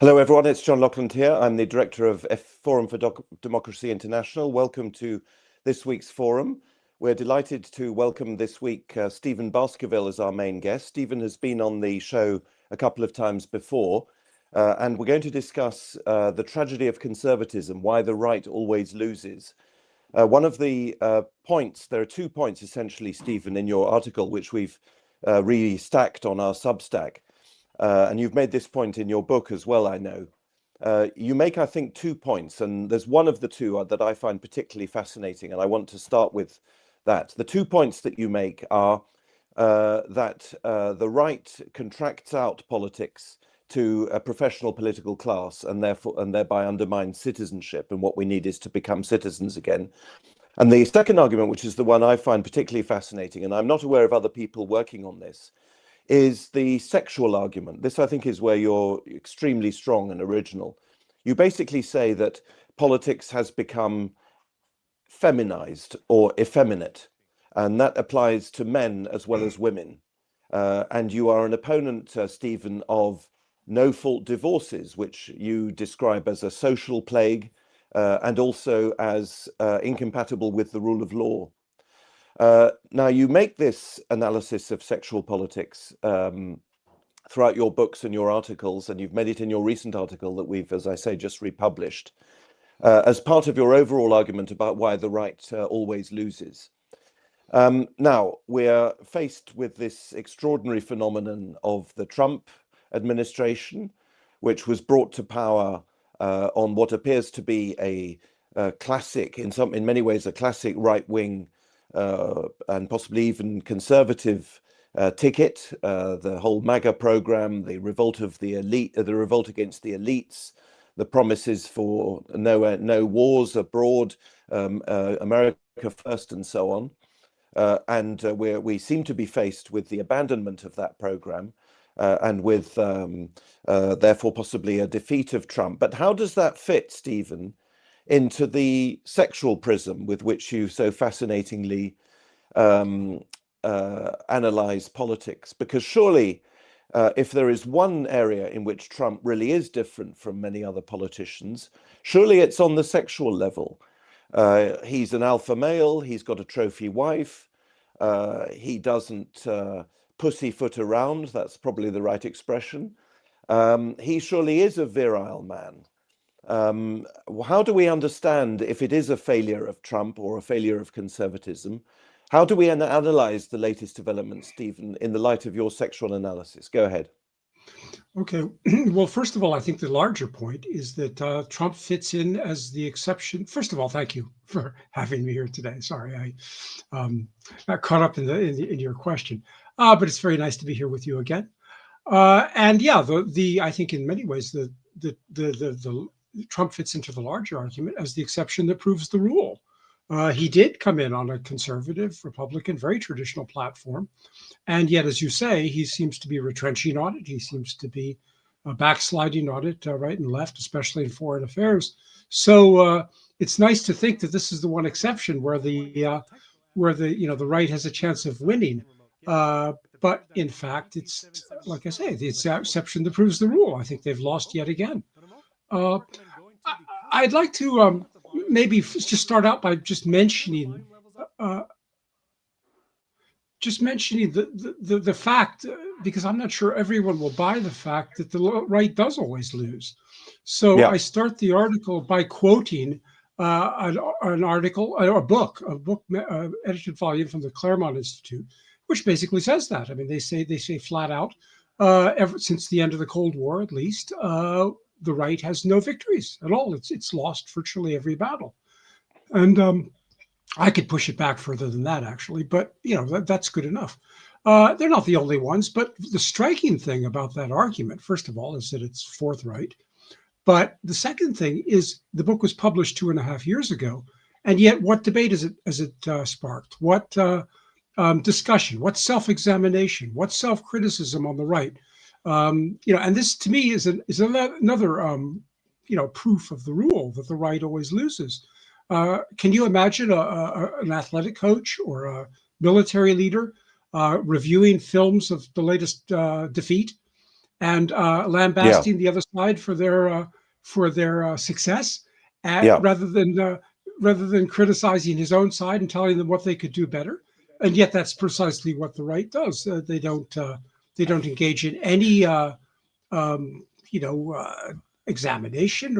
Hello, everyone. It's John Laughland here. I'm the director of Forum for Democracy International. Welcome to this week's forum. We're delighted to welcome this week Stephen Baskerville as our main guest. Stephen has been on the show a couple of times before, and we're going to discuss the tragedy of conservatism, why the right always loses. One of the points, there are 2 points essentially, Stephen, in your article, which we've re-stacked on our Substack. And you've made this point in your book as well, I know. You make, I think, 2 points, and there's one of the two that I find particularly fascinating, and I want to start with that. The 2 points that you make are that the right contracts out politics to a professional political class and thereby undermines citizenship, and what we need is to become citizens again. And the second argument, which is the one I find particularly fascinating, and I'm not aware of other people working on this, is the sexual argument. This, I think, is where you're extremely strong and original. You basically say that politics has become feminized or effeminate, and that applies to men as well as women. And you are an opponent, Stephen, of no-fault divorces, which you describe as a social plague and also as incompatible with the rule of law. Now, you make this analysis of sexual politics throughout your books and your articles, and you've made it in your recent article that we've, as I say, just republished, as part of your overall argument about why the right always loses. Now, we're faced with this extraordinary phenomenon of the Trump administration, which was brought to power on what appears to be a classic, in many ways, a classic right-wing and possibly even conservative ticket, the whole MAGA program, the revolt of the elite, the revolt against the elites, the promises for no wars abroad, America first, and so on. And we seem to be faced with the abandonment of that program and with, therefore, possibly a defeat of Trump. But how does that fit, Stephen, into the sexual prism with which you so fascinatingly analyze politics? Because surely, if there is one area in which Trump really is different from many other politicians, surely it's on the sexual level. He's an alpha male, he's got a trophy wife, he doesn't pussyfoot around, that's probably the right expression. He surely is a virile man. How do we understand if it is a failure of Trump or a failure of conservatism? How do we analyze the latest developments, Stephen, in the light of your sexual analysis? Go ahead. Okay. Well, first of all, I think the larger point is that Trump fits in as the exception. First of all, thank you for having me here today. Sorry, I got caught up in your question, but it's very nice to be here with you again. And yeah, I think in many ways the Trump fits into the larger argument as the exception that proves the rule. He did come in on a conservative, Republican, very traditional platform. And yet, as you say, he seems to be retrenching on it. He seems to be backsliding on it right and left, especially in foreign affairs. So it's nice to think that this is the one exception where the right has a chance of winning. But in fact, it's like I say, it's the exception that proves the rule. I think they've lost yet again. I'd like to maybe just start out by just mentioning the fact, because I'm not sure everyone will buy the fact that the right does always lose. So yeah. I start the article by quoting an article, a book edited volume from the Claremont Institute, which basically says that. I mean, they say flat out, ever since the end of the Cold War, at least, the right has no victories at all. It's lost virtually every battle. And I could push it back further than that, actually, but that's good enough. They're not the only ones, but the striking thing about that argument, first of all, is that it's forthright. But the second thing is the book was published 2.5 years ago, and yet what debate has it sparked? What discussion? What self-examination? What self-criticism on the right? And this to me is another proof of the rule that the right always loses. Can you imagine an athletic coach or a military leader reviewing films of the latest defeat and lambasting the other side for their success, rather than criticizing his own side and telling them what they could do better. And yet, that's precisely what the right does. They don't engage in any examination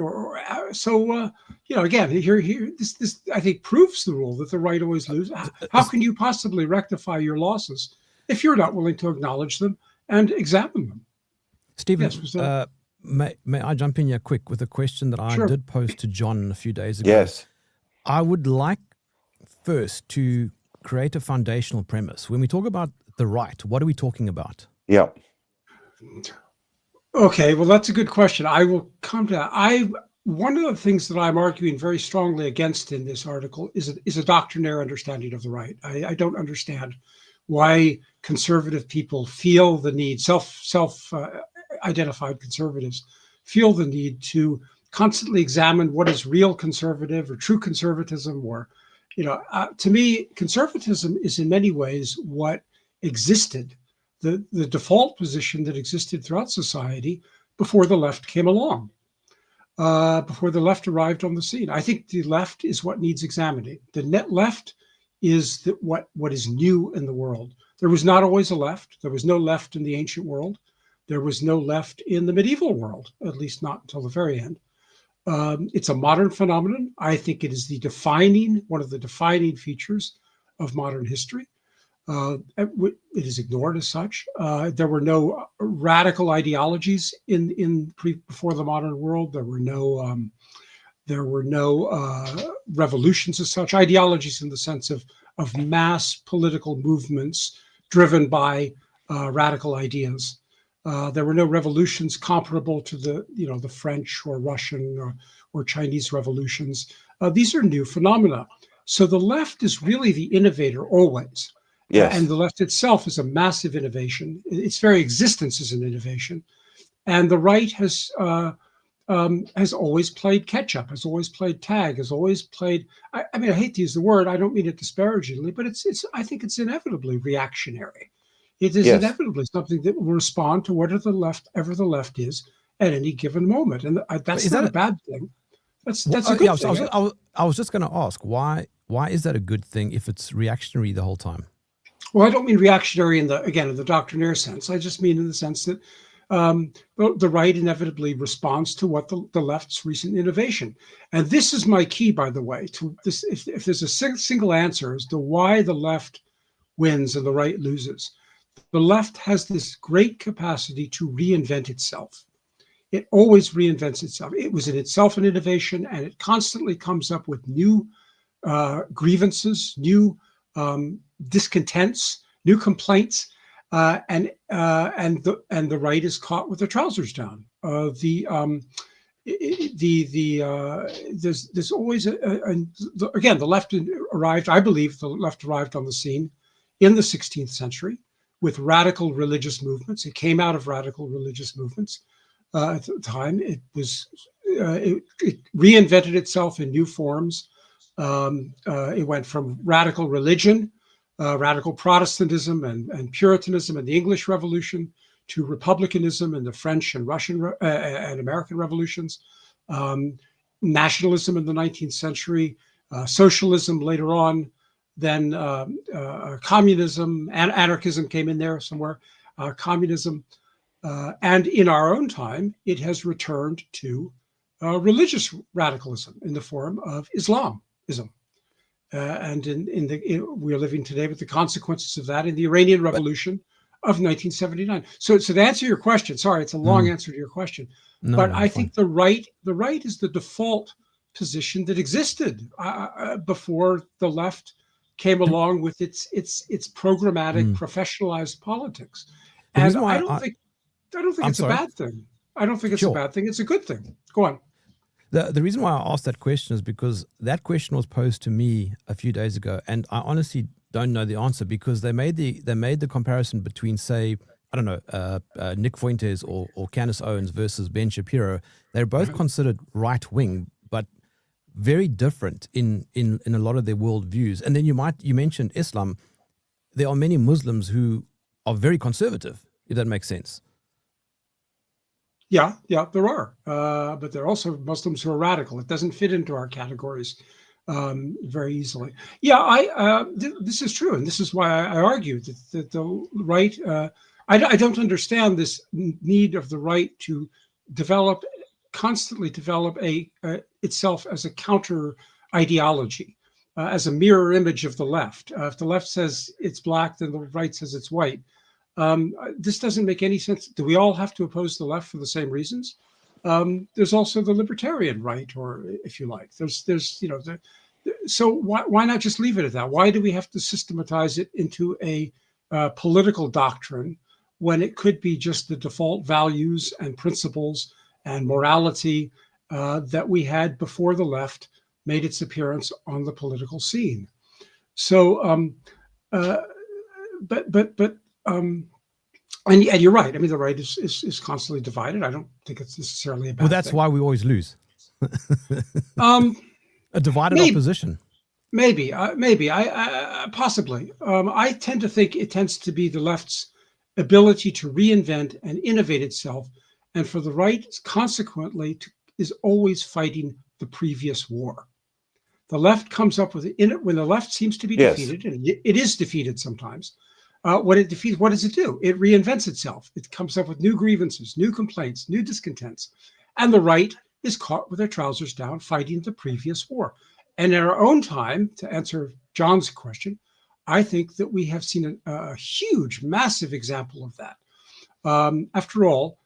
again, here this I think proves the rule that the right always loses. How can you possibly rectify your losses if you're not willing to acknowledge them and examine them? Stephen, yes, may I jump in here quick with a question that I did pose to John a few days ago? Yes. I would like first to create a foundational premise. When we talk about the right, what are we talking about? Yeah. Okay, well, that's a good question. I will come to that. One of the things that I'm arguing very strongly against in this article is a doctrinaire understanding of the right. I don't understand why conservative people feel the need, self-identified conservatives feel the need to constantly examine what is real conservative or true conservatism, or, to me, conservatism is in many ways what existed, the default position that existed throughout society before the left came along, before the left arrived on the scene. I think the left is what needs examining. The net left is what is new in the world. There was not always a left. There was no left in the ancient world. There was no left in the medieval world, at least not until the very end. It's a modern phenomenon. I think it is one of the defining features of modern history. It is ignored as such. There were no radical ideologies before the modern world. There were no revolutions as such. Ideologies in the sense of mass political movements driven by radical ideas. There were no revolutions comparable to the French or Russian or Chinese revolutions. These are new phenomena. So the left is really the innovator always. Yes. And the left itself is a massive innovation. Its very existence is an innovation. And the right has always played catch-up, has always played tag, has always played, I hate to use the word, I don't mean it disparagingly, but I think it's inevitably reactionary. It is inevitably something that will respond to whatever the left is at any given moment. And that's not a bad thing. That's a good thing. I was just going to ask, why is that a good thing if it's reactionary the whole time? Well, I don't mean reactionary in the doctrinaire sense. I just mean in the sense that the right inevitably responds to what the left's recent innovation. And this is my key, by the way, to this. If there's a single answer as to why the left wins and the right loses, the left has this great capacity to reinvent itself. It always reinvents itself. It was in itself an innovation, and it constantly comes up with new grievances, new discontents, new complaints, and the right is caught with their trousers down. There's always again, the left arrived. I believe the left arrived on the scene in the 16th century with radical religious movements. It came out of radical religious movements. At the time, it reinvented itself in new forms. It went from radical religion, radical Protestantism and Puritanism in the English Revolution, to republicanism in the French and Russian and American revolutions, nationalism in the 19th century, socialism later on, then communism, and anarchism came in there somewhere, communism. And in our own time, it has returned to religious radicalism in the form of Islamism. And we are living today with the consequences of that in the Iranian Revolution of 1979. So to answer your question, sorry, it's a long answer to your question, but I think the right is the default position that existed before the left came along with its programmatic, professionalized politics. And I don't think it's a bad thing. I don't think it's a bad thing. It's a good thing. Go on. The reason why I asked that question is because that question was posed to me a few days ago, and I honestly don't know the answer, because they made the comparison between, say, I don't know, Nick Fuentes or Candace Owens versus Ben Shapiro. They're both considered right wing, but very different in a lot of their worldviews. And then you mentioned Islam. There are many Muslims who are very conservative, if that makes sense. Yeah, there are, but there are also Muslims who are radical. It doesn't fit into our categories very easily. Yeah, this is true, and this is why I argue that the right. I don't understand this need of the right to constantly develop itself as a counter ideology, as a mirror image of the left. If the left says it's black, then the right says it's white. This doesn't make any sense. Do we all have to oppose the left for the same reasons? There's also the libertarian right, or if you like, so why not just leave it at that? Why do we have to systematize it into a political doctrine when it could be just the default values and principles and morality that we had before the left made its appearance on the political scene? So, and you're right. I mean, the right is constantly divided. I don't think it's necessarily a bad Well, that's thing. why we always lose. A divided opposition. Maybe, possibly. I tend to think it tends to be the left's ability to reinvent and innovate itself, and for the right, consequently, is always fighting the previous war. The left comes up with it when the left seems to be defeated, and it is defeated sometimes. When it defeats, what does it do? It reinvents itself. It comes up with new grievances, new complaints, new discontents, and the right is caught with their trousers down fighting the previous war. And in our own time, to answer John's question, I think that we have seen a huge, massive example of that. After all,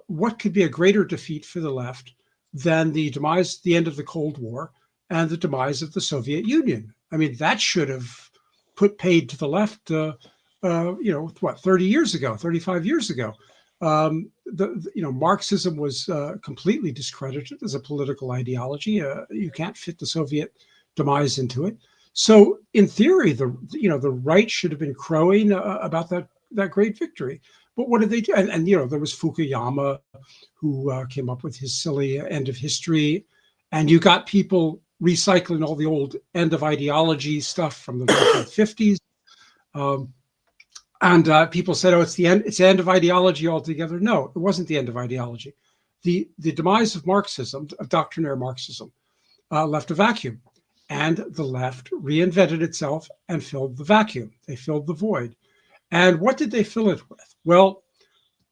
what could be a greater defeat for the left than the end of the Cold War and the demise of the Soviet Union? I mean, that should have paid to the left, 30 years ago, 35 years ago. Marxism was completely discredited as a political ideology. You can't fit the Soviet demise into it. So, in theory, the right should have been crowing about that great victory. But what did they do? And there was Fukuyama, who came up with his silly end of history, and you got people recycling all the old end of ideology stuff from the 1950s. And people said, "Oh, it's the end. It's the end of ideology altogether." No, it wasn't the end of ideology. The demise of Marxism, of doctrinaire Marxism, left a vacuum, and the left reinvented itself and filled the vacuum. They filled the void. And what did they fill it with? Well,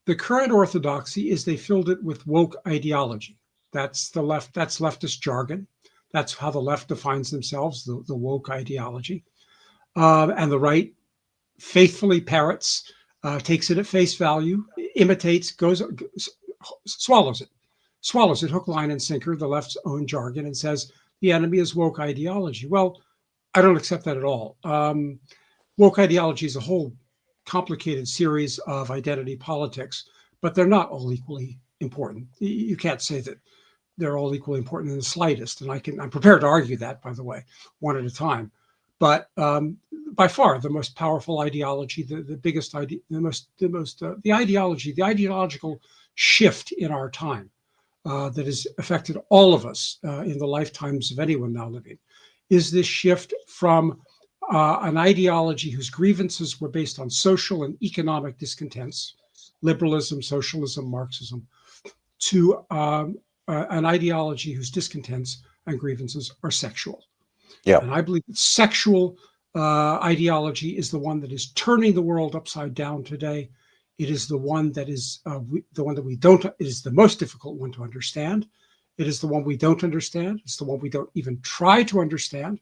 the current orthodoxy is they filled it with woke ideology. That's the left. That's leftist jargon. That's how the left defines themselves, the woke ideology. And the right faithfully parrots, takes it at face value, imitates, swallows it hook, line, and sinker, the left's own jargon, and says the enemy is woke ideology. Well, I don't accept that at all. Woke ideology is a whole complicated series of identity politics, but they're not all equally important. You can't say that they're all equally important in the slightest, and I'm prepared to argue that, by the way, one at a time. But by far the most powerful ideology, the biggest idea, the ideological shift in our time that has affected all of us in the lifetimes of anyone now living, is this shift from an ideology whose grievances were based on social and economic discontents, liberalism, socialism, Marxism, to an ideology whose discontents and grievances are sexual. Yeah. And I believe that sexual ideology is the one that is turning the world upside down today. It is the one that is the one that we don't. It is the most difficult one to understand. It is the one we don't understand. It's the one we don't even try to understand.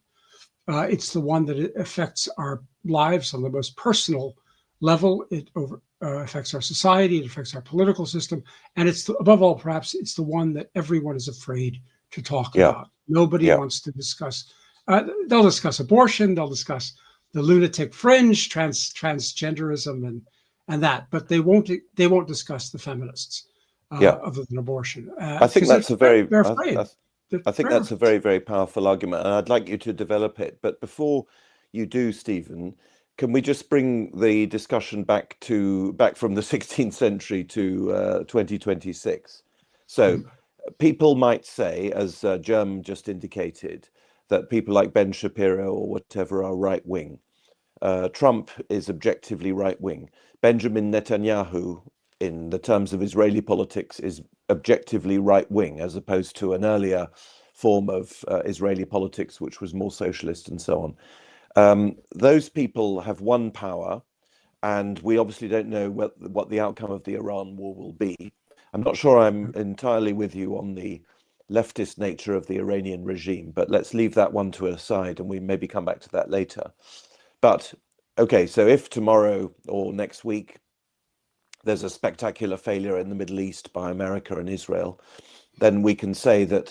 It's the one that affects our lives on the most personal level. It affects our society. It affects our political system. And it's above all, perhaps, it's the one that everyone is afraid to talk about. Nobody wants to discuss. They'll discuss abortion. They'll discuss the lunatic fringe, transgenderism, and that. But they won't discuss the feminists other than abortion. I think that's they're afraid. I think that's a very, very powerful argument, and I'd like you to develop it. But before you do, Stephen, can we just bring the discussion back from the 16th century to 2026? So people might say, as Jerm just indicated, that people like Ben Shapiro or whatever are right wing. Trump is objectively right wing. Benjamin Netanyahu in the terms of Israeli politics is objectively right-wing, as opposed to an earlier form of Israeli politics, which was more socialist and so on. Those people have won power, and we obviously don't know what the outcome of the Iran war will be. I'm not sure I'm entirely with you on the leftist nature of the Iranian regime, but let's leave that one to a side and we maybe come back to that later. But okay, so if tomorrow or next week there's a spectacular failure in the Middle East by America and Israel, then we can say that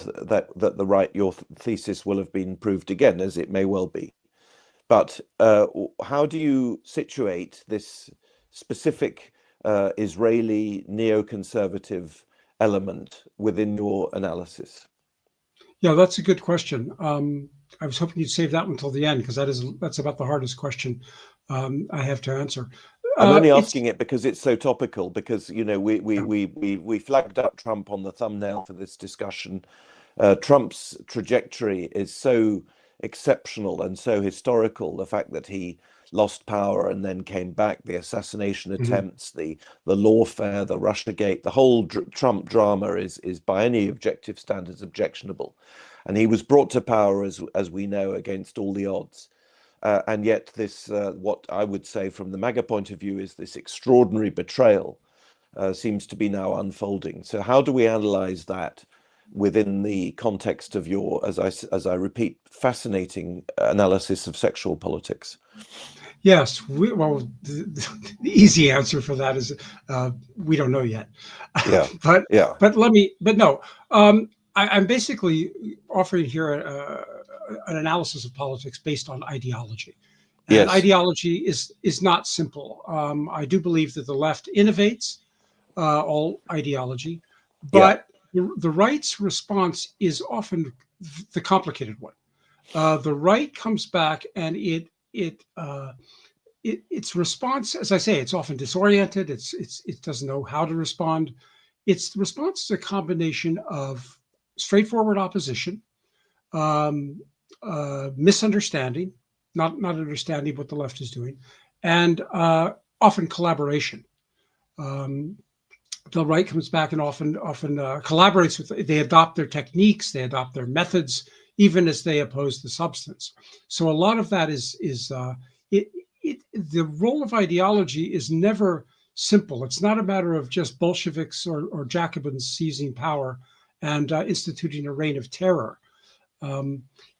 the right, your thesis will have been proved again, as it may well be. But how do you situate this specific Israeli neoconservative element within your analysis? Yeah, that's a good question. I was hoping you'd save that one till the end, because that's about the hardest question I have to answer. I'm only asking it because it's so topical, because, you know, we flagged up Trump on the thumbnail for this discussion. Trump's trajectory is so exceptional and so historical. The fact that he lost power and then came back, the assassination attempts, the lawfare, the Russiagate, the whole Trump drama is by any objective standards objectionable. And he was brought to power, as we know, against all the odds. And yet this, what I would say from the MAGA point of view, is this extraordinary betrayal seems to be now unfolding. So how do we analyze that within the context of your, as I repeat, fascinating analysis of sexual politics? Yes, well, the easy answer for that is we don't know yet. Yeah. but no, I'm basically offering here an analysis of politics based on ideology. And yes. Ideology is not simple. I do believe that the left innovates all ideology, but the right's response is often the complicated one. The right comes back and its response, as I say, it's often disoriented. It doesn't know how to respond. Its response is a combination of straightforward opposition, misunderstanding, not understanding what the left is doing, and often collaboration. The right comes back and often collaborates with. They adopt their techniques, they adopt their methods, even as they oppose the substance. So a lot of that is the role of ideology is never simple. It's not a matter of just Bolsheviks or Jacobins seizing power and instituting a reign of terror.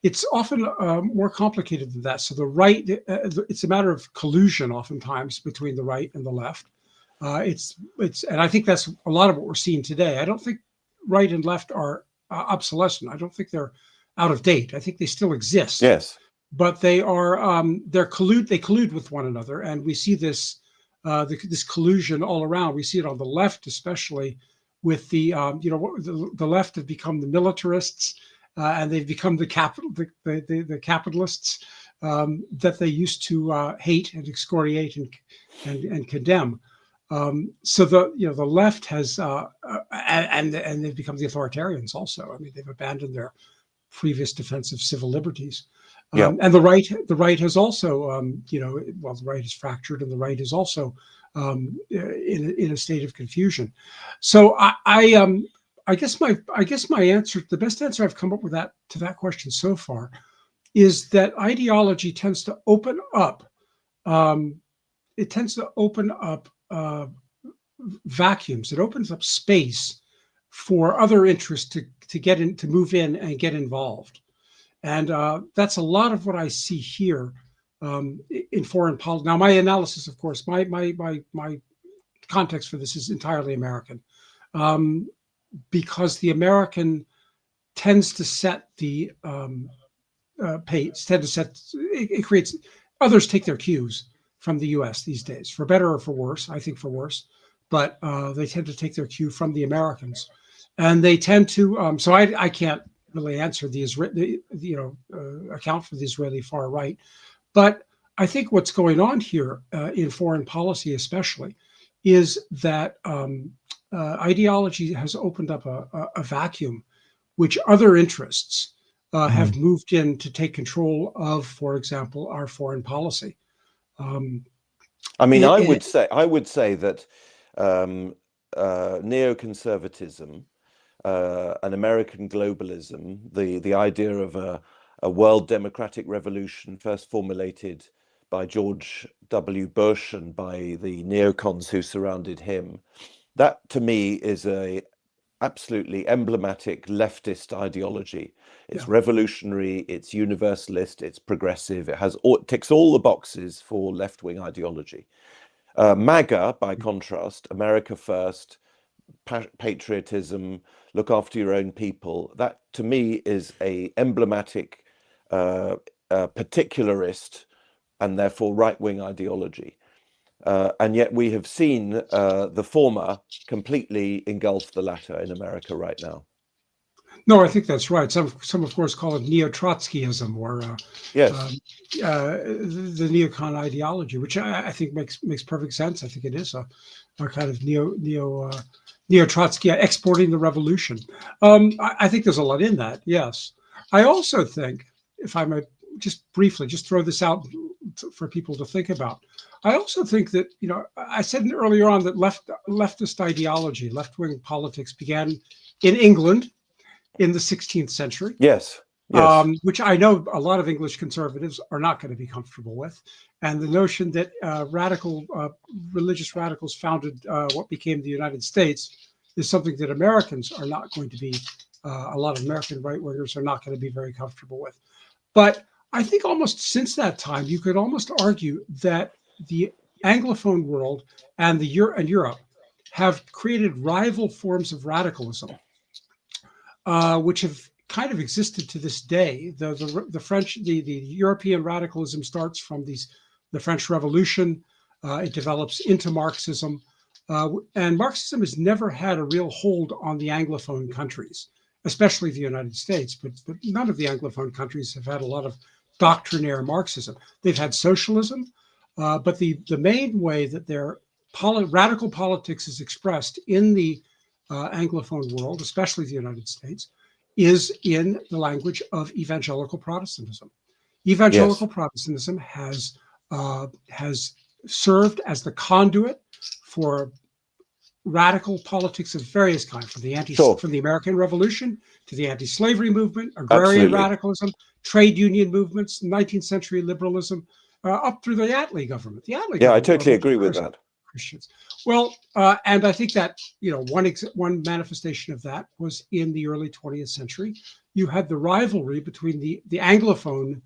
It's often more complicated than that. So the right, it's a matter of collusion oftentimes between the right and the left. And I think that's a lot of what we're seeing today. I don't think right and left are obsolescent. I don't think they're out of date. I think they still exist. Yes. But they are they collude with one another, and we see this this collusion all around. We see it on the left, especially with the the left have become the militarists, and they've become the capitalists that they used to hate and excoriate and condemn. So the left has and they've become the authoritarians also. I mean, they've abandoned their previous defense of civil liberties. And the right has also, the right is fractured, and the right is also in a state of confusion. So I guess my answer, the best answer I've come up with to that question so far, is that ideology tends to open up. It tends to open up vacuums. It opens up space for other interests to get in, to move in and get involved. And that's a lot of what I see here in foreign policy. Now, my analysis, of course, my context for this is entirely American, because the American tends to set the pace. It creates, others take their cues from the U.S. these days, for better or for worse. I think for worse, but they tend to take their cue from the Americans, and they tend to. So I can't really answer account for the Israeli far right, but I think what's going on here in foreign policy, especially, is that ideology has opened up a vacuum, which other interests have moved in to take control of, for example, our foreign policy. I mean, I would say that neoconservatism, an American globalism, the idea of a world democratic revolution first formulated by George W. Bush and by the neocons who surrounded him. That, to me, is a absolutely emblematic leftist ideology. It's revolutionary, it's universalist, it's progressive, it ticks all the boxes for left-wing ideology. MAGA, by contrast, America first, patriotism, look after your own people, that to me is a emblematic particularist and therefore right-wing ideology. And yet we have seen the former completely engulf the latter in America right now. No, I think that's right. Some of course call it neo-Trotskyism or the neocon ideology, which I think makes perfect sense. I think it is a kind of neo-Trotsky exporting the revolution. I think there's a lot in that. Yes, I also think, if I might just briefly just throw this out for people to think about. I also think that, I said earlier on that leftist ideology, left-wing politics began in England in the 16th century. Yes. Which I know a lot of English conservatives are not going to be comfortable with. And the notion that religious radicals founded what became the United States is something that Americans are not going to be, a lot of American right-wingers are not going to be very comfortable with. But I think almost since that time, you could almost argue that the Anglophone world and Europe have created rival forms of radicalism, which have kind of existed to this day. The European radicalism starts from the French Revolution. It develops into Marxism, and Marxism has never had a real hold on the Anglophone countries, especially the United States. But none of the Anglophone countries have had a lot of doctrinaire Marxism. They've had socialism, but the main way that their radical politics is expressed in the Anglophone world, especially the United States, is in the language of evangelical Protestantism. Evangelical Protestantism has served as the conduit for radical politics of various kinds, from the American Revolution to the anti-slavery movement, agrarian radicalism, trade union movements, 19th century liberalism, up through the Attlee government. I totally agree with that. Christians. Well, and I think that one manifestation of that was in the early 20th century. You had the rivalry between the Anglophone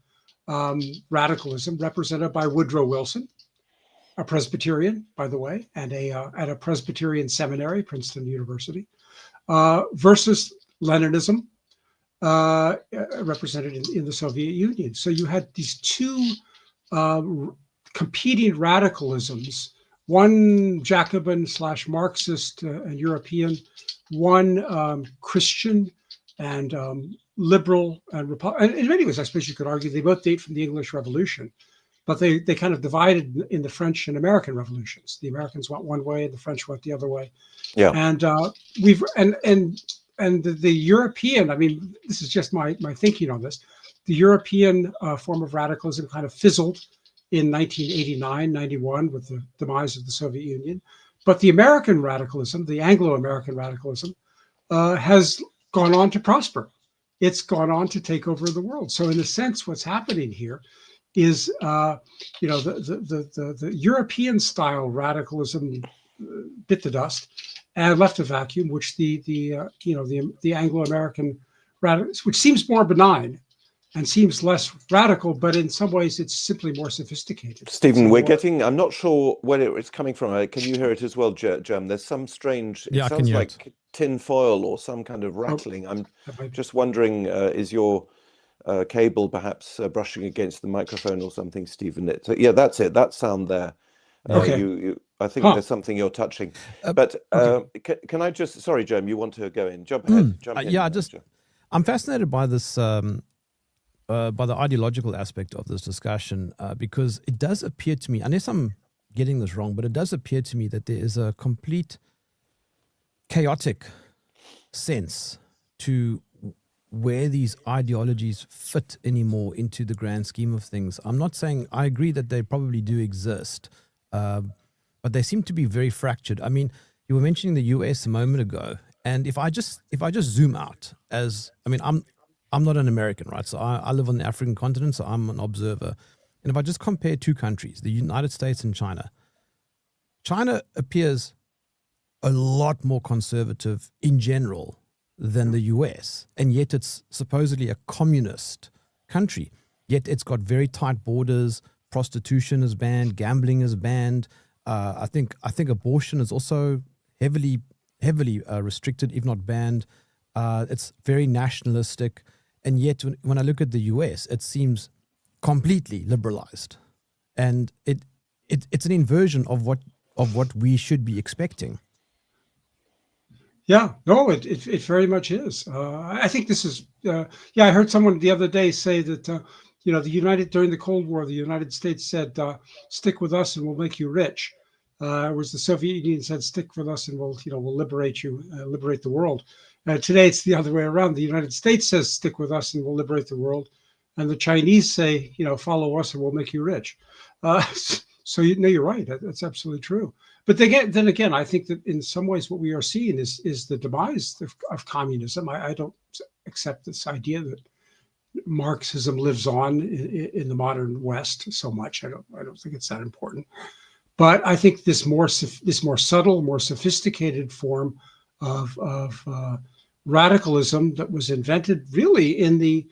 radicalism represented by Woodrow Wilson, a Presbyterian, by the way, and at a Presbyterian seminary, Princeton University, versus Leninism, represented in the Soviet Union. So you had these two competing radicalisms, one Jacobin / Marxist and European, one Christian and liberal and Republican. In many ways, I suppose you could argue they both date from the English Revolution, but they kind of divided in the French and American revolutions. The Americans went one way, and the French went the other way. Yeah, and the European. I mean, this is just my thinking on this. The European form of radicalism kind of fizzled in 1989, 91 with the demise of the Soviet Union. But the American radicalism, the Anglo-American radicalism, has gone on to prosper. It's gone on to take over the world. So in a sense, what's happening here is, the European style radicalism bit the dust and left a vacuum, which the Anglo-American which seems more benign and seems less radical, but in some ways it's simply more sophisticated. Stephen, I'm not sure where it's coming from. Can you hear it as well, Jerm? There's some strange, it sounds like tin foil or some kind of rattling. I'm just wondering, is your cable perhaps brushing against the microphone or something, Stephen? Yeah, that's it, that sound there. Okay. I think there's something you're touching. But can I just, sorry, Jerm, you want to go in? Jump ahead. I'm fascinated by this, by the ideological aspect of this discussion, because it does appear to me, unless I'm getting this wrong, but it does appear to me that there is a complete chaotic sense to where these ideologies fit anymore into the grand scheme of things. I'm not saying, I agree that they probably do exist, but they seem to be very fractured. I mean, You were mentioning the US a moment ago, and if I just zoom out, I'm not an American, right? So I live on the African continent, so I'm an observer. And if I just compare two countries, the United States and China, China appears a lot more conservative in general than the US, and yet it's supposedly a communist country. Yet it's got very tight borders. Prostitution is banned. Gambling is banned. I think abortion is also heavily restricted, if not banned. It's very nationalistic, and yet when I look at the US, it seems completely liberalized, and it's an inversion of what we should be expecting. Yeah, no, it very much is. I think this is, I heard someone the other day say that, during the Cold War, the United States said, stick with us and we'll make you rich. Whereas the Soviet Union said, stick with us and we'll liberate you, liberate the world. Today, it's the other way around. The United States says, stick with us and we'll liberate the world. And the Chinese say, follow us and we'll make you rich. So you're right. That's absolutely true. But then again, I think that in some ways what we are seeing is the demise of communism. I don't accept this idea that Marxism lives on in the modern West so much. I don't think it's that important. But I think this more subtle, more sophisticated form of radicalism that was invented really in the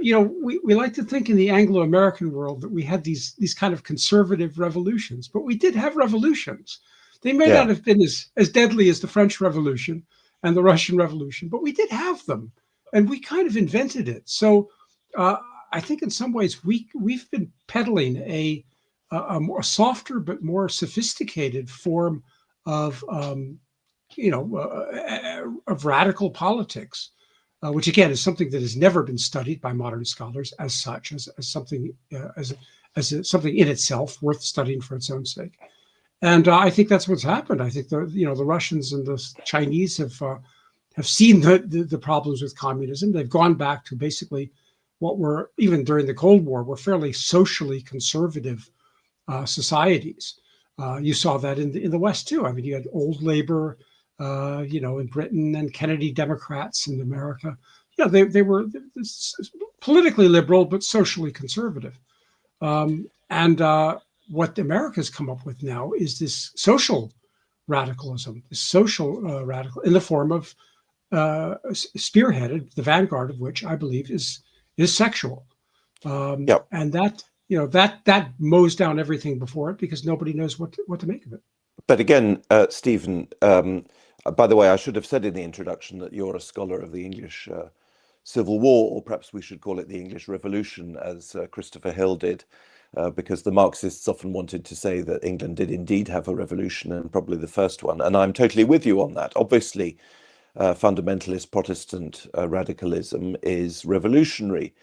we like to think in the Anglo-American world that we had these kind of conservative revolutions, but we did have revolutions. They may not have been as deadly as the French Revolution and the Russian Revolution, but we did have them, and we kind of invented it. So I think in some ways we've been peddling a more softer but more sophisticated form of radical politics. Which again is something that has never been studied by modern scholars as such, as something something in itself worth studying for its own sake. And I think that's what's happened. I think the Russians and the Chinese have seen the problems with communism. They've gone back to basically what were, even during the Cold War, were fairly socially conservative societies. You saw that in the West too. I mean, you had old labor. In Britain, and Kennedy Democrats in America. They were politically liberal, but socially conservative. And what America's come up with now is this social radicalism, this social radical in the form of spearheaded, the vanguard of which I believe is sexual. And that mows down everything before it because nobody knows what to make of it. But again, Stephen, by the way, I should have said in the introduction that you're a scholar of the English Civil War, or perhaps we should call it the English Revolution, as Christopher Hill did, because the Marxists often wanted to say that England did indeed have a revolution, and probably the first one. And I'm totally with you on that. Obviously, fundamentalist Protestant radicalism is revolutionary.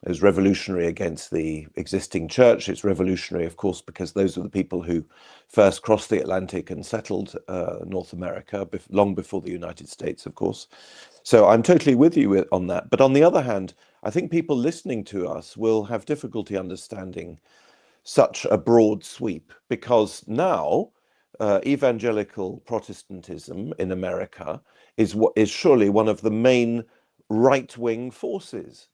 It's revolutionary against the existing church. It's revolutionary, of course, because those are the people who first crossed the Atlantic and settled North America, long before the United States, of course. So I'm totally with you on that. But on the other hand, I think people listening to us will have difficulty understanding such a broad sweep, because now evangelical Protestantism in America is surely one of the main right-wing forces,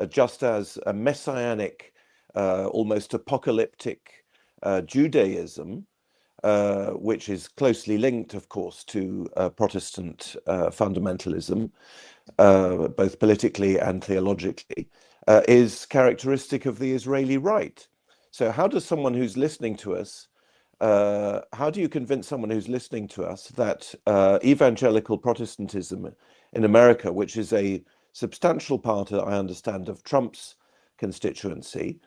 just as a messianic, almost apocalyptic Judaism, which is closely linked, of course, to Protestant fundamentalism, both politically and theologically, is characteristic of the Israeli right. So how does someone who's listening to us, how do you convince someone who's listening to us that evangelical Protestantism in America, which is a substantial part, I understand, of Trump's constituency,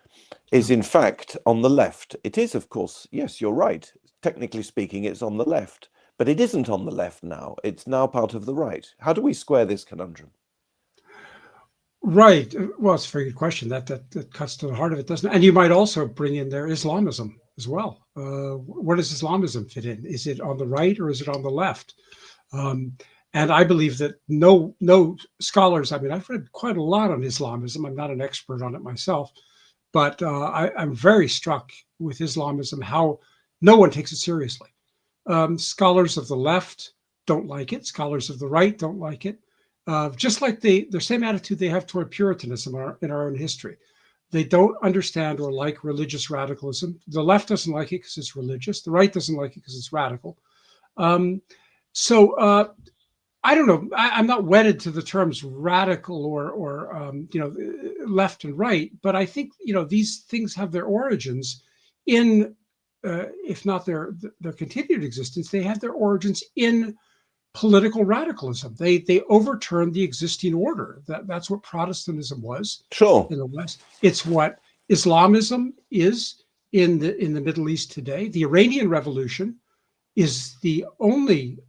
is in fact on the left? It is, of course, yes, you're right. Technically speaking, it's on the left, but it isn't on the left now. It's now part of the right. How do we square this conundrum? Right. Well, it's a very good question. That cuts to the heart of it, doesn't it? And you might also bring in there Islamism as well. Where does Islamism fit in? Is it on the right or is it on the left? And I believe that no scholars, I mean, I've read quite a lot on Islamism. I'm not an expert on it myself, but I'm very struck with Islamism, how no one takes it seriously. Scholars of the left don't like it. Scholars of the right don't like it. Just like the same attitude they have toward Puritanism in our own history. They don't understand or like religious radicalism. The left doesn't like it because it's religious. The right doesn't like it because it's radical. So I don't know. I'm not wedded to the terms radical or left and right, but I think these things have their origins in, if not their continued existence, they have their origins in political radicalism. They overturned the existing order. That's what Protestantism was. Sure. In the West. It's what Islamism is in the Middle East today. The Iranian Revolution is the only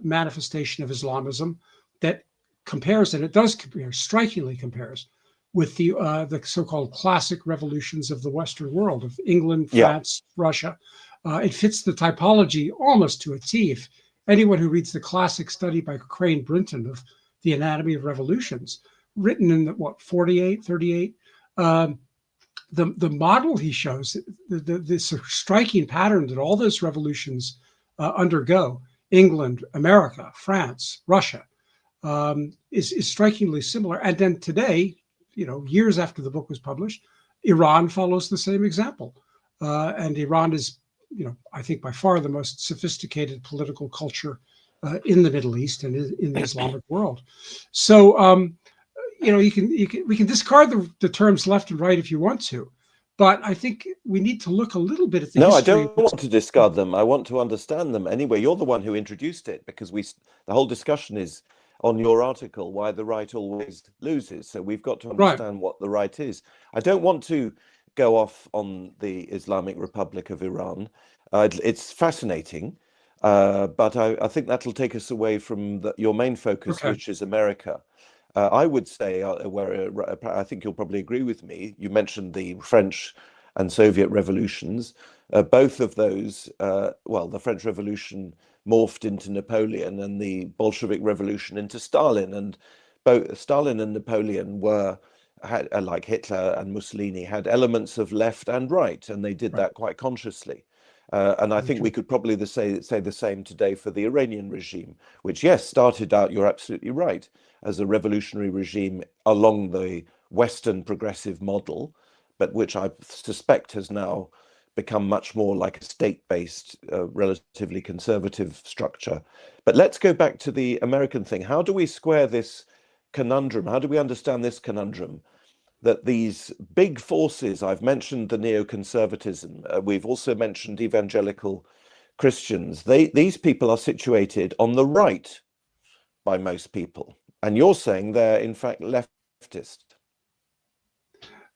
manifestation of Islamism that compares, and it does compare, strikingly compares, with the so-called classic revolutions of the Western world, of England, France, Russia. It fits the typology almost to a T. If anyone who reads the classic study by Crane Brinton of the Anatomy of Revolutions, written in 48, 38, the model he shows, this striking pattern that all those revolutions undergo, England, America, France, Russia, is strikingly similar. And then today, years after the book was published, Iran follows the same example. And Iran is, I think by far the most sophisticated political culture in the Middle East and in the Islamic world. So, we can discard the terms left and right if you want to, but I think we need to look a little bit at the history. No, I don't want to discard them. I want to understand them. Anyway, you're the one who introduced it, because the whole discussion is on your article, Why the Right Always Loses. So we've got to understand what the right is. I don't want to go off on the Islamic Republic of Iran. It's fascinating, but I think that'll take us away from your main focus, which is America. I would say, where I think you'll probably agree with me, you mentioned the French and Soviet revolutions. Both of those, the French Revolution morphed into Napoleon and the Bolshevik Revolution into Stalin. And both Stalin and Napoleon had, like Hitler and Mussolini, had elements of left and right, and they did that quite consciously. And I think we could probably say the same today for the Iranian regime, which, yes, started out, you're absolutely right, as a revolutionary regime along the Western progressive model, but which I suspect has now become much more like a state-based, relatively conservative structure. But let's go back to the American thing. How do we square this conundrum? How do we understand this conundrum? That these big forces, I've mentioned the neoconservatism, we've also mentioned evangelical Christians, these people are situated on the right by most people. And you're saying they're in fact leftist.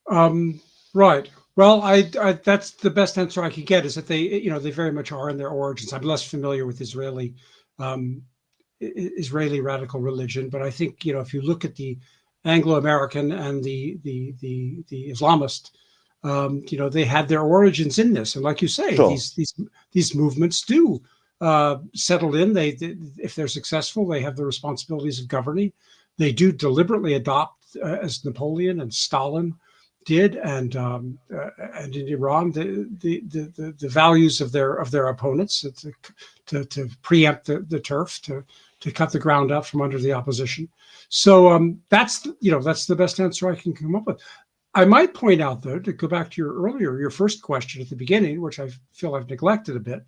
Right. Well, I that's the best answer I could get, is that they very much are in their origins. I'm less familiar with Israeli radical religion, but I think if you look at the Anglo-American and the Islamist, they had their origins in this, and like you say, these movements do settle in. If they're successful, they have the responsibilities of governing. They do deliberately adopt, as Napoleon and Stalin did, and in Iran, the values of their opponents, to preempt the turf, to cut the ground up from under the opposition. So that's the best answer I can come up with. I might point out, though, to go back to your first question at the beginning, which I feel I've neglected a bit,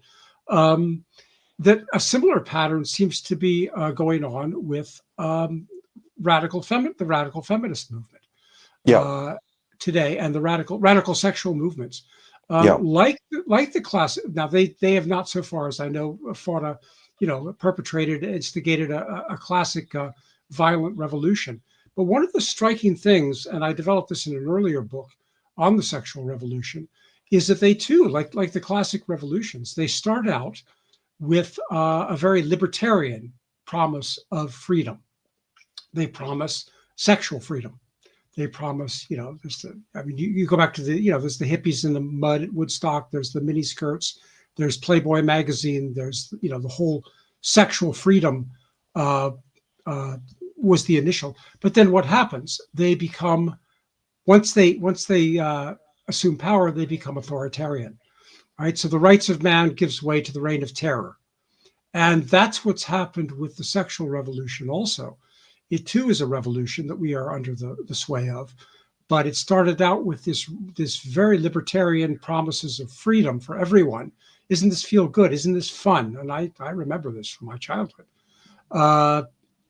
that a similar pattern seems to be going on with the radical feminist movement today, and the radical sexual movements. Like the class. Now they have not, so far as I know, fought instigated a classic violent revolution. But one of the striking things, and I developed this in an earlier book on the sexual revolution, is that they too, like the classic revolutions, they start out with a very libertarian promise of freedom. They promise sexual freedom. They promise, you go back to there's the hippies in the mud at Woodstock, there's the mini skirts, there's Playboy magazine, there's, the whole sexual freedom was the initial. But then what happens? They become, once they assume power, they become authoritarian, right? So the rights of man gives way to the reign of terror, And that's what's happened with the sexual revolution also. It too is a revolution that we are under the sway of, but it started out with this very libertarian promises of freedom for everyone. Isn't this feel good? Isn't this fun? And I remember this from my childhood.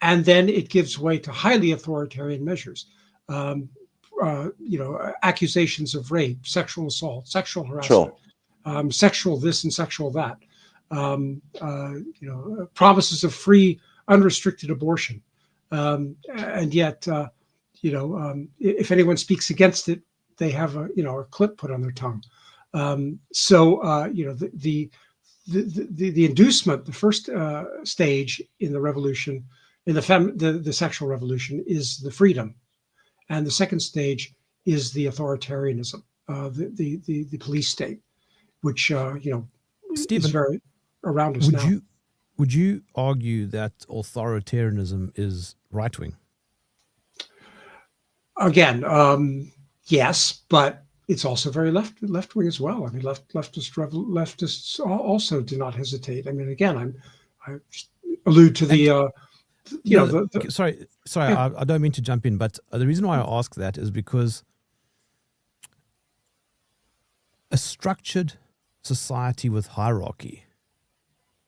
And then it gives way to highly authoritarian measures. Accusations of rape, sexual assault, sexual harassment, sexual this and sexual that. Promises of free, unrestricted abortion. And yet, if anyone speaks against it, they have a clip put on their tongue. The inducement, the first stage in the revolution, in the sexual revolution, is the freedom, and the second stage is the authoritarianism, the police state, which Stephen, is very around us now. Would you argue that authoritarianism is right wing? Again, yes, but it's also very left wing as well. I mean, leftists also do not hesitate. I mean, again, I just allude to the sorry, yeah. I don't mean to jump in, but the reason why I ask that is because a structured society with hierarchy,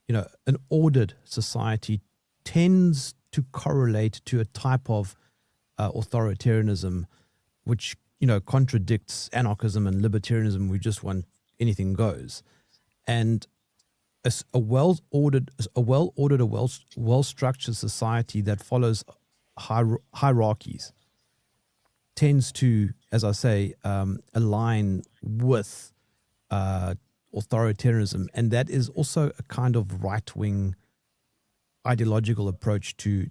an ordered society tends to correlate to a type of authoritarianism, which contradicts anarchism and libertarianism. We just want anything goes, and a well-structured society that follows hierarchies tends to, as I say, align with authoritarianism, and that is also a kind of right-wing ideological approach to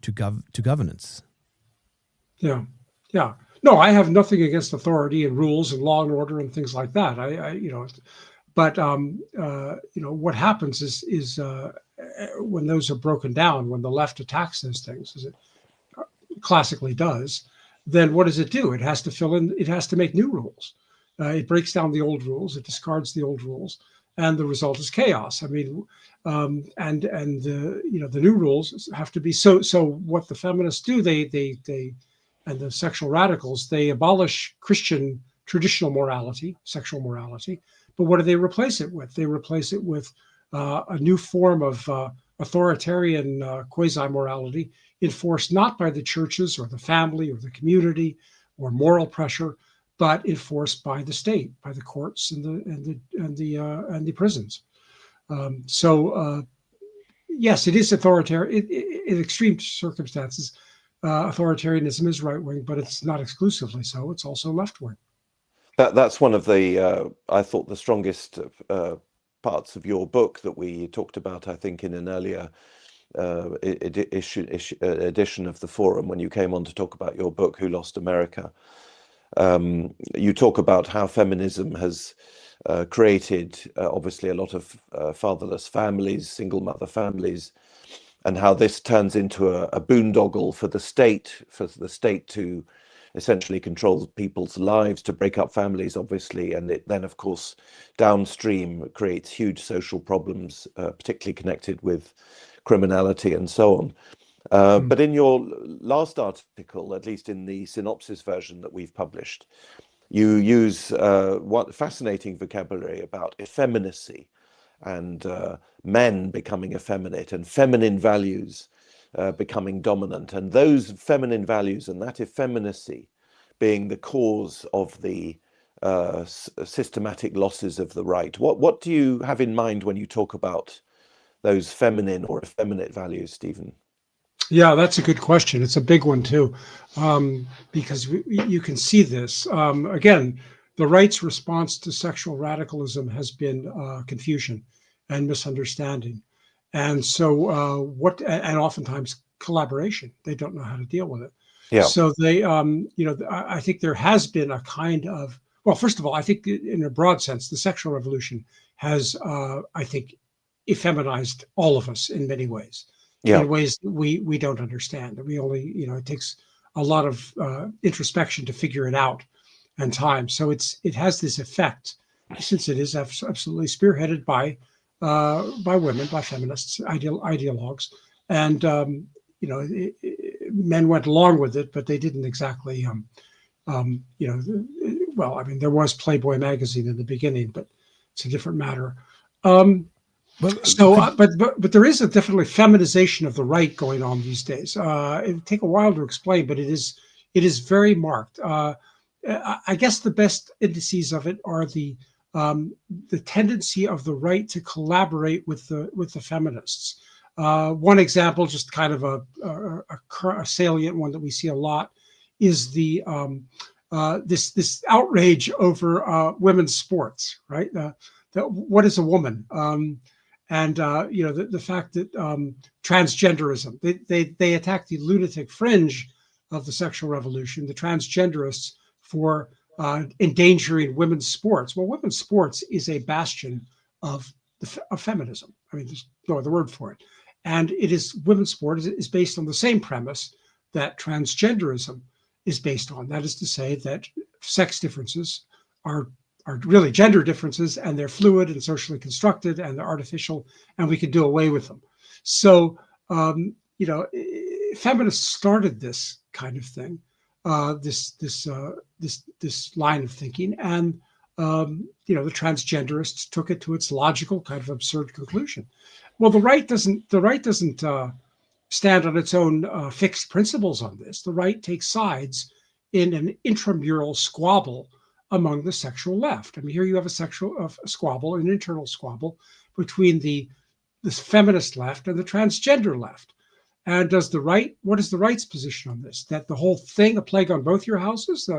governance. Yeah. No, I have nothing against authority and rules and law and order and things like that. But what happens is when those are broken down, when the left attacks those things, as it classically does, then what does it do? It has to fill in. It has to make new rules. It breaks down the old rules. It discards the old rules, and the result is chaos. I mean, the new rules have to be so. What the feminists do, they and the sexual radicals, they abolish Christian traditional morality, sexual morality. But what do they replace it with? They replace it with a new form of authoritarian quasi-morality enforced not by the churches or the family or the community or moral pressure, but enforced by the state, by the courts and the prisons. Yes, it is authoritarian. In extreme circumstances, authoritarianism is right wing, but it's not exclusively so. It's also left wing. That's one of the I thought the strongest parts of your book that we talked about, I think, in an earlier edition of the forum when you came on to talk about your book, Who Lost America. You talk about how feminism has created obviously a lot of fatherless families, single mother families, and how this turns into a boondoggle for the state to essentially control people's lives, to break up families, obviously, and it then, of course, downstream creates huge social problems, particularly connected with criminality and so on. But in your last article, at least in the synopsis version that we've published, you use what fascinating vocabulary about effeminacy and men becoming effeminate and feminine values becoming dominant, and those feminine values and that effeminacy being the cause of the systematic losses of the right. What do you have in mind when you talk about those feminine or effeminate values, Stephen? Yeah, that's a good question. It's a big one too, because you can see this. Again, the right's response to sexual radicalism has been confusion and misunderstanding. And so and oftentimes collaboration. They don't know how to deal with it. Yeah. So they, I think there has been a kind of, well, first of all, I think in a broad sense, the sexual revolution has, I think, effeminized all of us in many ways. Yeah. In ways that we don't understand. We only, it takes a lot of introspection to figure it out and time. So it has this effect, since it is absolutely spearheaded by by women, by feminists, ideologues, and men went along with it, but they didn't exactly. Well, I mean, there was Playboy magazine in the beginning, but it's a different matter. But there is a definitely feminization of the right going on these days. It'll take a while to explain, but it is very marked. I guess the best indices of it are the tendency of the right to collaborate with the feminists. One example, just kind of a salient one that we see a lot, is the this outrage over women's sports. Right? What is a woman? The fact that transgenderism, they attack the lunatic fringe of the sexual revolution, the transgenderists, for endangering women's sports. Well, women's sports is a bastion of feminism. I mean, there's no other word for it. And women's sport is based on the same premise that transgenderism is based on. That is to say that sex differences are really gender differences, and they're fluid and socially constructed, and they're artificial, and we can do away with them. So, feminists started this kind of thing, this line of thinking, and the transgenderists took it to its logical, kind of absurd conclusion. Well, the right doesn't stand on its own fixed principles on this. The right takes sides in an intramural squabble among the sexual left. I mean, here you have a squabble, an internal squabble between the feminist left and the transgender left. And what is the right's position on this? That the whole thing, a plague on both your houses?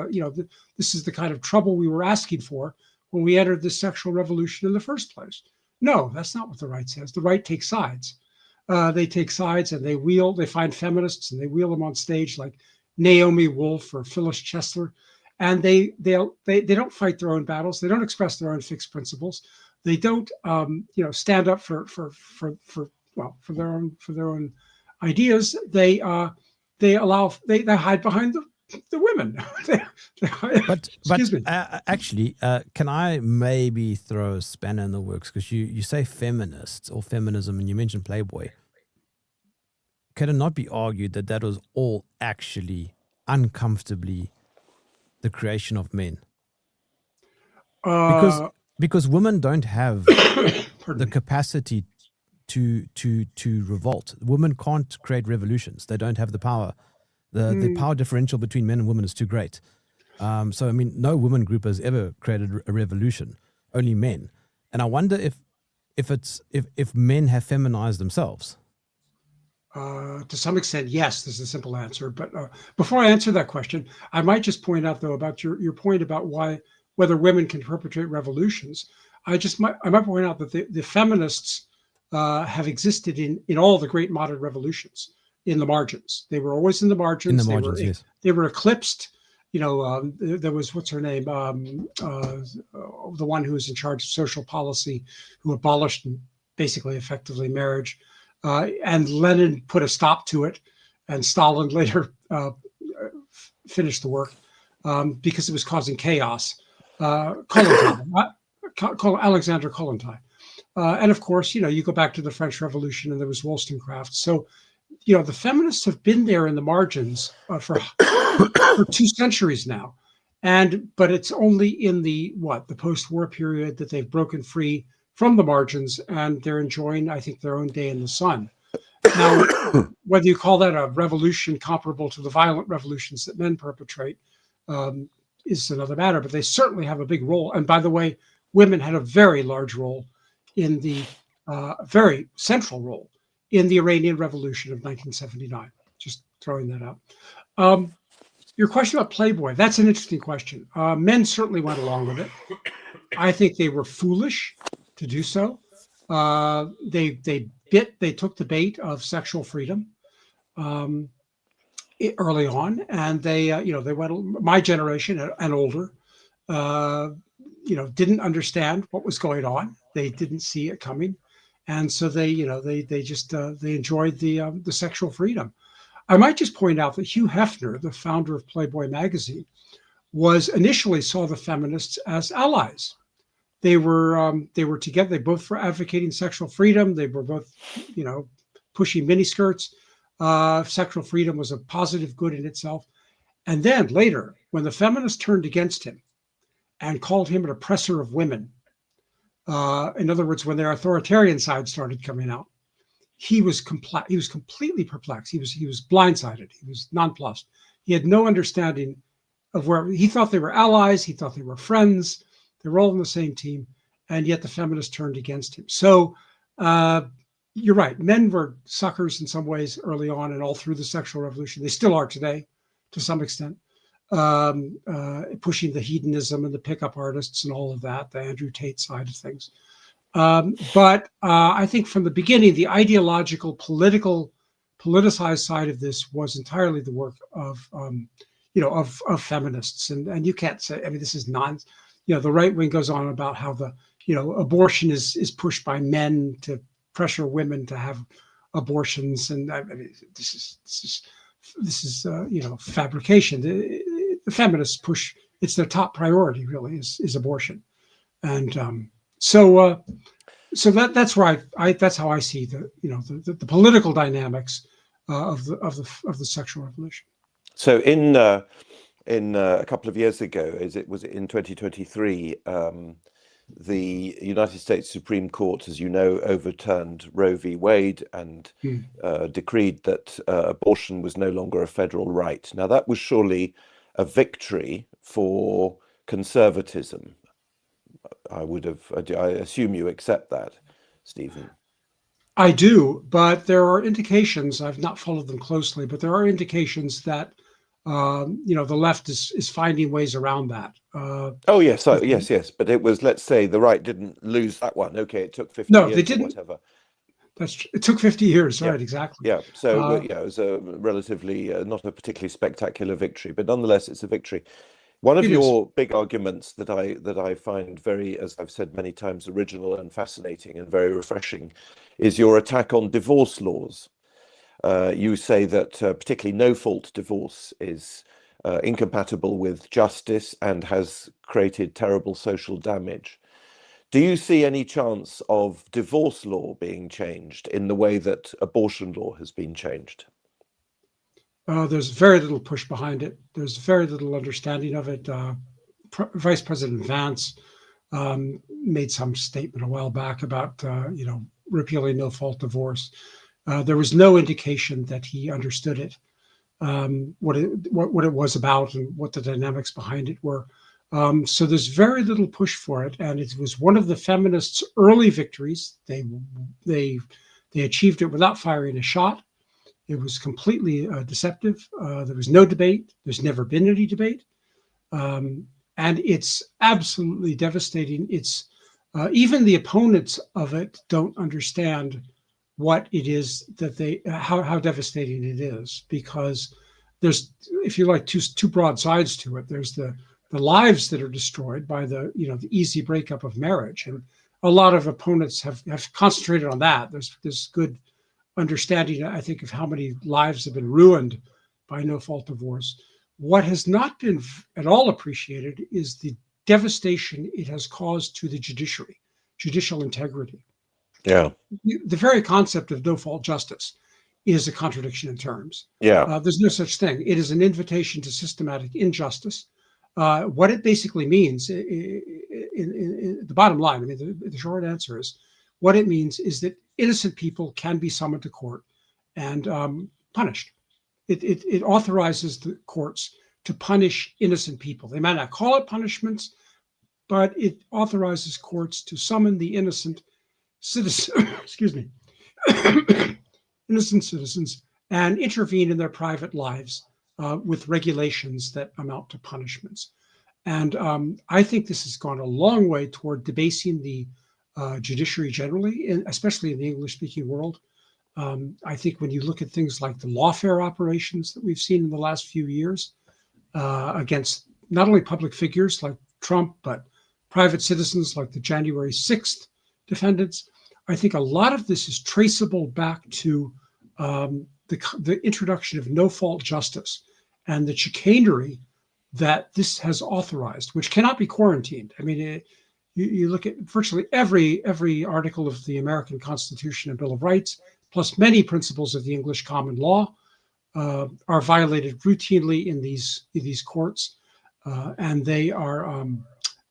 This is the kind of trouble we were asking for when we entered this sexual revolution in the first place. No, that's not what the right says. The right takes sides. They take sides, and they find feminists and they wheel them on stage like Naomi Wolf or Phyllis Chesler. And they don't fight their own battles. They don't express their own fixed principles. They don't stand up for their own ideas. They hide behind the women. Excuse me. Actually, can I maybe throw a spanner in the works? Because you say feminists or feminism, and you mentioned Playboy. Can it not be argued that was all actually uncomfortably the creation of men? Because women don't have the capacity to revolt. Women can't create revolutions. They don't have the power. The power differential between men and women is too great. So I mean, no woman group has ever created a revolution. Only men. And I wonder if men have feminized themselves. To some extent, yes. This is a simple answer. But before I answer that question, I might just point out, though, about your point about whether women can perpetrate revolutions. I might point out that the feminists have existed in all the great modern revolutions in the margins. They were always in the margins. Yes. They were eclipsed. There was, what's her name? The one who was in charge of social policy, who abolished basically effectively marriage. And Lenin put a stop to it, and Stalin later finished the work because it was causing chaos. Alexander Kollontai. And of course, you go back to the French Revolution, and there was Wollstonecraft. So, the feminists have been there in the margins for 2 centuries now. But it's only in the post-war period that they've broken free from the margins, and they're enjoying, I think, their own day in the sun. Now, whether you call that a revolution comparable to the violent revolutions that men perpetrate is another matter, but they certainly have a big role. And by the way, women had a very large role in the very central role in the Iranian Revolution of 1979. Just throwing that out. Your question about Playboy, that's an interesting question. Men certainly went along with it. I think they were foolish to do so. They took the bait of sexual freedom early on, and they went. My generation and older, didn't understand what was going on. They didn't see it coming, and so they enjoyed the sexual freedom. I might just point out that Hugh Hefner, the founder of Playboy magazine, initially saw the feminists as allies. they were together. They both were advocating sexual freedom. They were both, pushing miniskirts. Sexual freedom was a positive good in itself. And then later, when the feminists turned against him and called him an oppressor of women, in other words, when their authoritarian side started coming out, he was completely perplexed. He was blindsided. He was nonplussed. He had no understanding of where he thought they were allies. He thought they were friends. They were all on the same team, and yet the feminists turned against him. So you're right. Men were suckers in some ways early on and all through the sexual revolution. They still are today, to some extent, pushing the hedonism and the pickup artists and all of that, the Andrew Tate side of things. But I think from the beginning, the ideological, politicized side of this was entirely the work of feminists. And you can't say, I mean, this is the right wing goes on about how abortion is pushed by men to pressure women to have abortions. And I mean, this is fabrication. The feminists push, it's their top priority really is abortion. And so that's where that's how I see the political dynamics of the sexual revolution. So in a couple of years ago, was it in 2023, the United States Supreme Court, as you know, overturned Roe v. Wade and decreed that abortion was no longer a federal right. Now that was surely a victory for conservatism. I assume you accept that, Stephen. I do, but there are indications, I've not followed them closely, but there are indications that the left is finding ways around that. Yes. But it was, let's say, the right didn't lose that one. Okay, it took 50 years. No, they didn't. Or whatever. It took 50 years, right? Exactly. Yeah. So it was a relatively not a particularly spectacular victory, but nonetheless, it's a victory. One of your big arguments that I find very, as I've said many times, original and fascinating and very refreshing, is your attack on divorce laws. You say that particularly no-fault divorce is incompatible with justice and has created terrible social damage. Do you see any chance of divorce law being changed in the way that abortion law has been changed? There's very little push behind it. There's very little understanding of it. Vice President Vance made some statement a while back about repealing no-fault divorce. There was no indication that he understood it, what it was about, and what the dynamics behind it were. So there's very little push for it, and it was one of the feminists' early victories. They achieved it without firing a shot. It was completely deceptive. There was no debate. There's never been any debate, and it's absolutely devastating. It's even the opponents of it don't understand what it is that how devastating it is, because there's, if you like, two broad sides to it. There's the lives that are destroyed by the easy breakup of marriage, and a lot of opponents have concentrated on that. There's good understanding, I think, of how many lives have been ruined by no-fault divorce. What has not been at all appreciated is the devastation it has caused to the judiciary, judicial integrity. Yeah. The very concept of no-fault justice is a contradiction in terms. Yeah. There's no such thing. It is an invitation to systematic injustice. What it basically means, in the bottom line, I mean, the short answer is, what it means is that innocent people can be summoned to court and punished. It authorizes the courts to punish innocent people. They might not call it punishments, but it authorizes courts to summon the innocent citizens, innocent citizens, and intervene in their private lives with regulations that amount to punishments. And I think this has gone a long way toward debasing the judiciary generally, especially in the English-speaking world. I think when you look at things like the lawfare operations that we've seen in the last few years against not only public figures like Trump, but private citizens like the January 6th defendants, I think a lot of this is traceable back to the introduction of no-fault justice and the chicanery that this has authorized, which cannot be quarantined. I mean, You look at virtually every article of the American Constitution and Bill of Rights, plus many principles of the English common law, are violated routinely in these courts, and they are.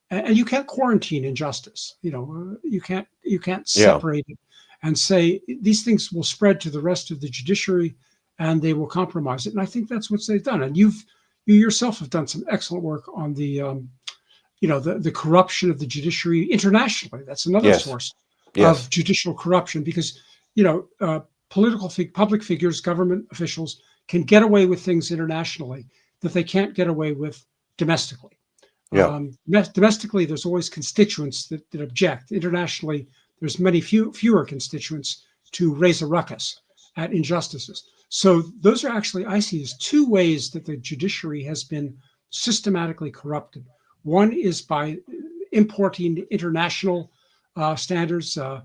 And you can't quarantine injustice. You can't separate it and say these things will spread to the rest of the judiciary, and they will compromise it. And I think that's what they've done. And you yourself have done some excellent work on the corruption of the judiciary internationally. That's another source of judicial corruption, because public figures, government officials can get away with things internationally that they can't get away with domestically. Domestically, there's always constituents that object. Internationally, there's fewer constituents to raise a ruckus at injustices. So those are actually, I see, as two ways that the judiciary has been systematically corrupted. One is by importing international standards on,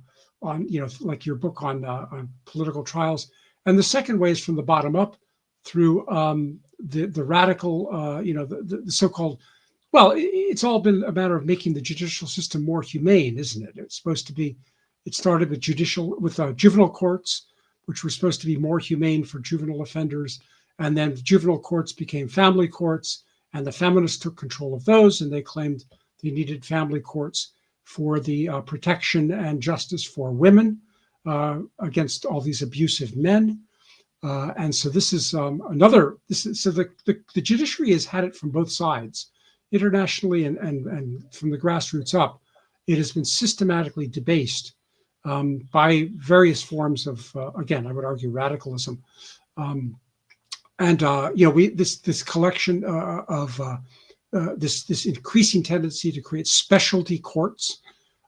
like your book on political trials, and the second way is from the bottom up through the radical, the so-called. Well, it's all been a matter of making the judicial system more humane, isn't it? It's supposed to be. It started with juvenile courts, which were supposed to be more humane for juvenile offenders, and then juvenile courts became family courts, and the feminists took control of those, and they claimed they needed family courts for the protection and justice for women against all these abusive men. And so this is another. So the judiciary has had it from both sides, internationally and from the grassroots up. It has been systematically debased by various forms of, again, I would argue, radicalism. This collection of this increasing tendency to create specialty courts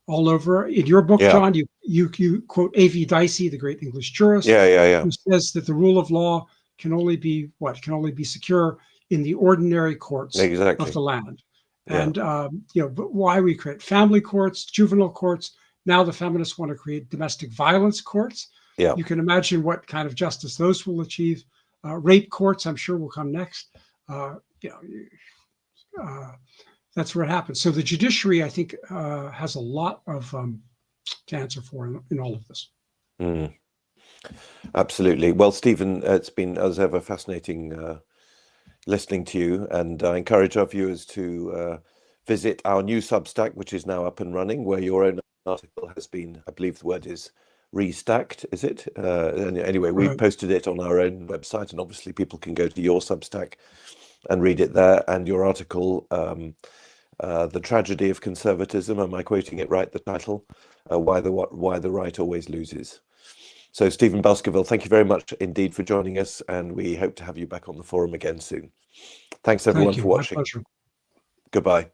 all over. In your book, John, you quote A.V. Dicey, the great English jurist, who says that the rule of law can only be secure in the ordinary courts of the land. And but why we create family courts, juvenile courts. Now the feminists want to create domestic violence courts. You can imagine what kind of justice those will achieve. Rape courts, I'm sure, will come next. That's where it happens. So the judiciary, I think, has a lot of to answer for in all of this. Absolutely. Well, Stephen, it's been, as ever, fascinating listening to you, and I encourage our viewers to visit our new Substack, which is now up and running, where your own article has been, I believe the word is restacked, is it? Anyway, we've posted it on our own website, and obviously people can go to your Substack and read it there. And your article, The Tragedy of Conservatism, am I quoting it right, the title? Why the right always loses. So Stephen Baskerville, thank you very much indeed for joining us, and we hope to have you back on the forum again soon. Thanks everyone for watching. My pleasure. Goodbye.